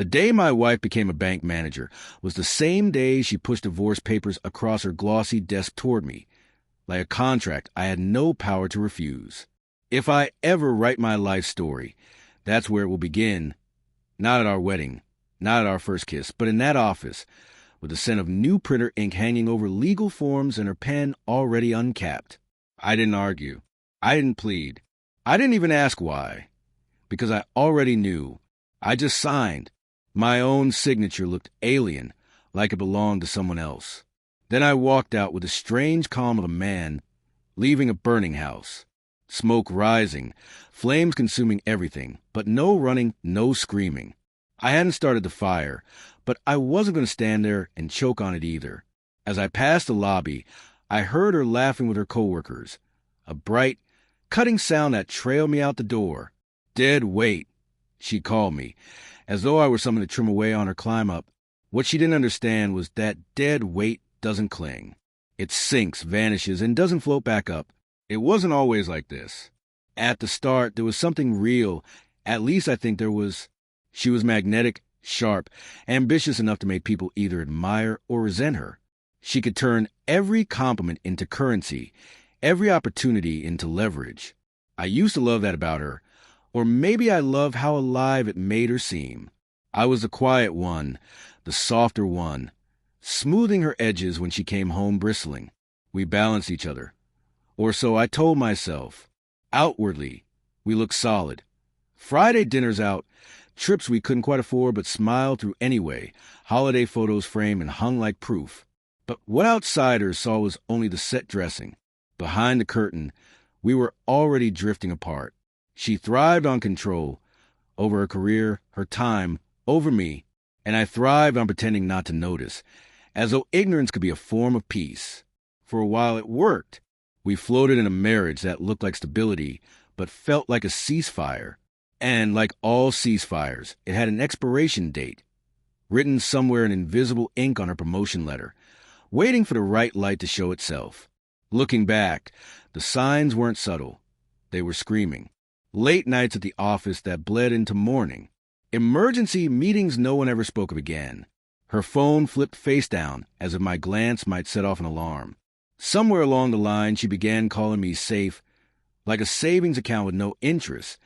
The day my wife became a bank manager was the same day she pushed divorce papers across her glossy desk toward me, like a contract I had no power to refuse. If I ever write my life story, that's where it will begin. Not at our wedding, not at our first kiss, but in that office, with the scent of new printer ink hanging over legal forms and her pen already uncapped. I didn't argue. I didn't plead. I didn't even ask why, because I already knew. I just signed. My own signature looked alien, like it belonged to someone else. Then I walked out with the strange calm of a man leaving a burning house. Smoke rising, flames consuming everything, but no running, no screaming. I hadn't started the fire, but I wasn't going to stand there and choke on it either. As I passed the lobby, I heard her laughing with her coworkers. A bright, cutting sound that trailed me out the door. Dead weight, she called me, as though I were something to trim away on her climb up. What she didn't understand was that dead weight doesn't cling. It sinks, vanishes, and doesn't float back up. It wasn't always like this. At the start, there was something real. At least I think there was. She was magnetic, sharp, ambitious enough to make people either admire or resent her. She could turn every compliment into currency, every opportunity into leverage. I used to love that about her, or maybe I loved how alive it made her seem. I was the quiet one, the softer one, smoothing her edges when she came home bristling. We balanced each other. Or so I told myself. Outwardly, we looked solid. Friday dinners out, trips we couldn't quite afford but smiled through anyway, holiday photos framed and hung like proof. But what outsiders saw was only the set dressing. Behind the curtain, we were already drifting apart. She thrived on control, over her career, her time, over me, and I thrived on pretending not to notice, as though ignorance could be a form of peace. For a while it worked. We floated in a marriage that looked like stability, but felt like a ceasefire. And like all ceasefires, it had an expiration date, written somewhere in invisible ink on her promotion letter, waiting for the right light to show itself. Looking back, the signs weren't subtle. They were screaming. Late nights at the office that bled into morning. Emergency meetings no one ever spoke of again. Her phone flipped face down, as if my glance might set off an alarm. Somewhere along the line, she began calling me safe, like a savings account with no interest,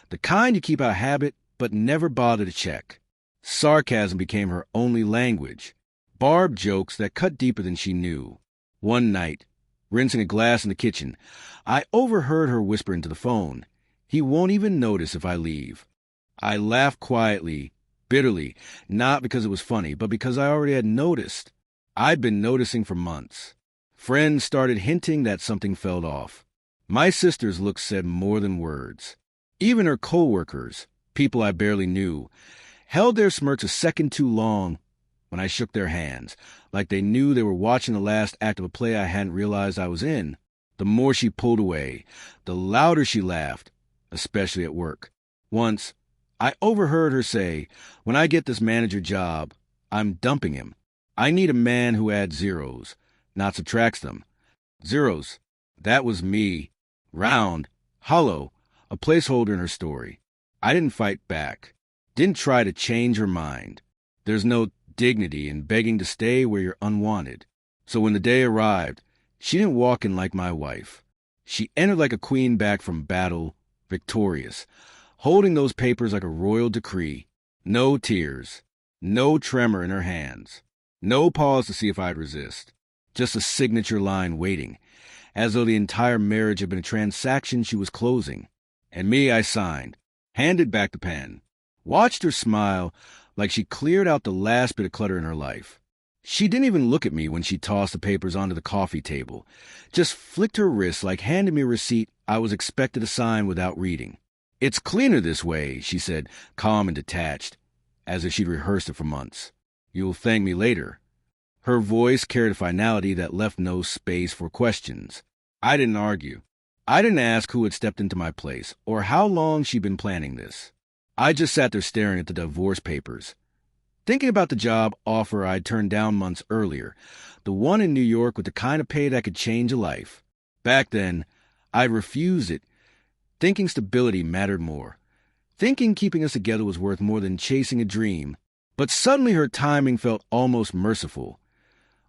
the kind you keep out of habit but never bother to check. Sarcasm became her only language, barbed jokes that cut deeper than she knew. One night, rinsing a glass in the kitchen, I overheard her whisper into the phone, "He won't even notice if I leave." I laughed quietly, bitterly, not because it was funny, but because I already had noticed. I'd been noticing for months. Friends started hinting that something felt off. My sister's looks said more than words. Even her coworkers, people I barely knew, held their smirks a second too long when I shook their hands, like they knew they were watching the last act of a play I hadn't realized I was in. The more she pulled away, the louder she laughed, especially at work. Once, I overheard her say, "When I get this manager job, I'm dumping him. I need a man who adds zeros, not subtracts them." Zeros. That was me. Round. Hollow. A placeholder in her story. I didn't fight back. Didn't try to change her mind. There's no dignity in begging to stay where you're unwanted. So when the day arrived, she didn't walk in like my wife. She entered like a queen back from battle, victorious, holding those papers like a royal decree. No tears. No tremor in her hands. No pause to see if I'd resist. Just a signature line waiting, as though the entire marriage had been a transaction she was closing. And me, I signed, handed back the pen, watched her smile like she cleared out the last bit of clutter in her life. She didn't even look at me when she tossed the papers onto the coffee table, just flicked her wrist like handing me a receipt I was expected to sign without reading. "It's cleaner this way," she said, calm and detached, as if she'd rehearsed it for months. "You'll thank me later." Her voice carried a finality that left no space for questions. I didn't argue. I didn't ask who had stepped into my place or how long she'd been planning this. I just sat there staring at the divorce papers, thinking about the job offer I'd turned down months earlier, the one in New York with the kind of pay that could change a life. Back then, I'd refused it, thinking stability mattered more, thinking keeping us together was worth more than chasing a dream. But suddenly her timing felt almost merciful,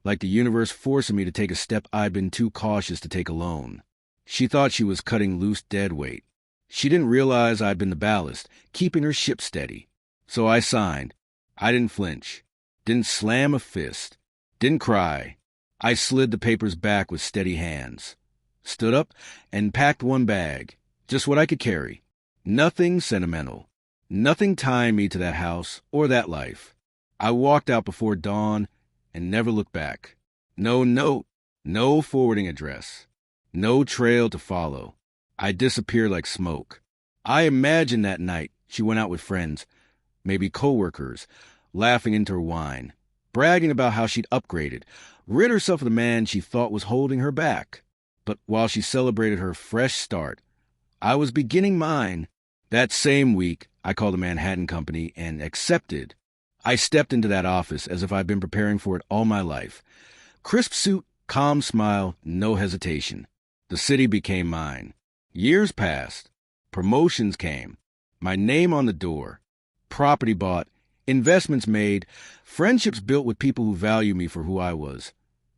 like the universe forcing me to take a step I'd been too cautious to take alone. She thought she was cutting loose dead weight. She didn't realize I'd been the ballast, keeping her ship steady. So I signed. I didn't flinch, didn't slam a fist, didn't cry. I slid the papers back with steady hands, stood up, and packed one bag, just what I could carry. Nothing sentimental, nothing tying me to that house or that life. I walked out before dawn and never looked back. No note, no forwarding address, no trail to follow. I disappeared like smoke. I imagined that night she went out with friends, maybe coworkers, laughing into her wine, bragging about how she'd upgraded, rid herself of the man she thought was holding her back. But while she celebrated her fresh start, I was beginning mine. That same week, I called the Manhattan Company and accepted. I stepped into that office as if I'd been preparing for it all my life. Crisp suit, calm smile, no hesitation. The city became mine. Years passed. Promotions came. My name on the door. Property bought. Investments made. Friendships built with people who value me for who I was,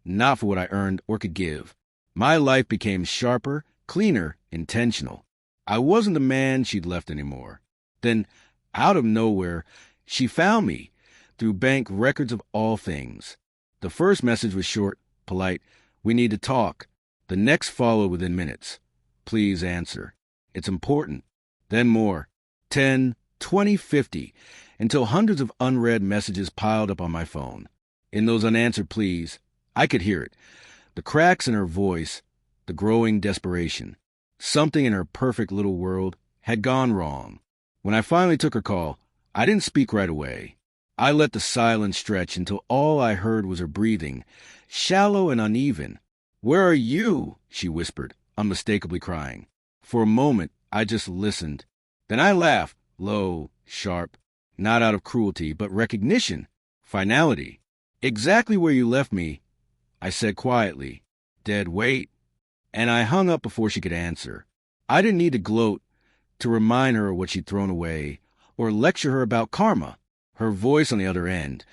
not for what I earned or could give. My life became sharper, cleaner, intentional. I wasn't the man she'd left anymore. Then, out of nowhere, she found me through bank records of all things. The first message was short, polite. We need to talk. The next followed within minutes. Please answer. It's important. Then more. 10, 20, 50, until hundreds of unread messages piled up on my phone. In those unanswered pleas, I could hear it. The cracks in her voice, the growing desperation. Something in her perfect little world had gone wrong. When I finally took her call, I didn't speak right away. I let the silence stretch until all I heard was her breathing, shallow and uneven. "Where are you?" she whispered, unmistakably crying. For a moment, I just listened. Then I laughed, low, sharp, not out of cruelty, but recognition, finality. "Exactly where you left me," I said quietly. "Dead weight." And I hung up before she could answer. I didn't need to gloat, to remind her of what she'd thrown away, or lecture her about karma. Her voice on the other end,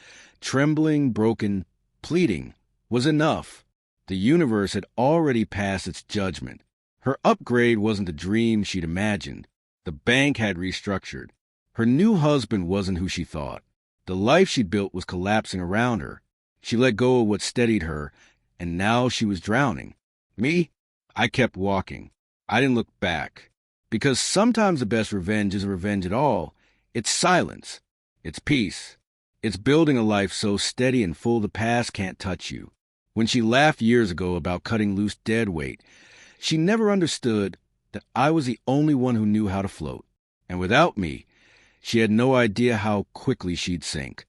trembling, broken, pleading, was enough. The universe had already passed its judgment. Her upgrade wasn't the dream she'd imagined. The bank had restructured. Her new husband wasn't who she thought. The life she'd built was collapsing around her. She let go of what steadied her, and now she was drowning. Me? I kept walking. I didn't look back. Because sometimes the best revenge isn't revenge at all. It's silence. It's peace. It's building a life so steady and full the past can't touch you. When she laughed years ago about cutting loose dead weight, she never understood that I was the only one who knew how to float. And without me, she had no idea how quickly she'd sink.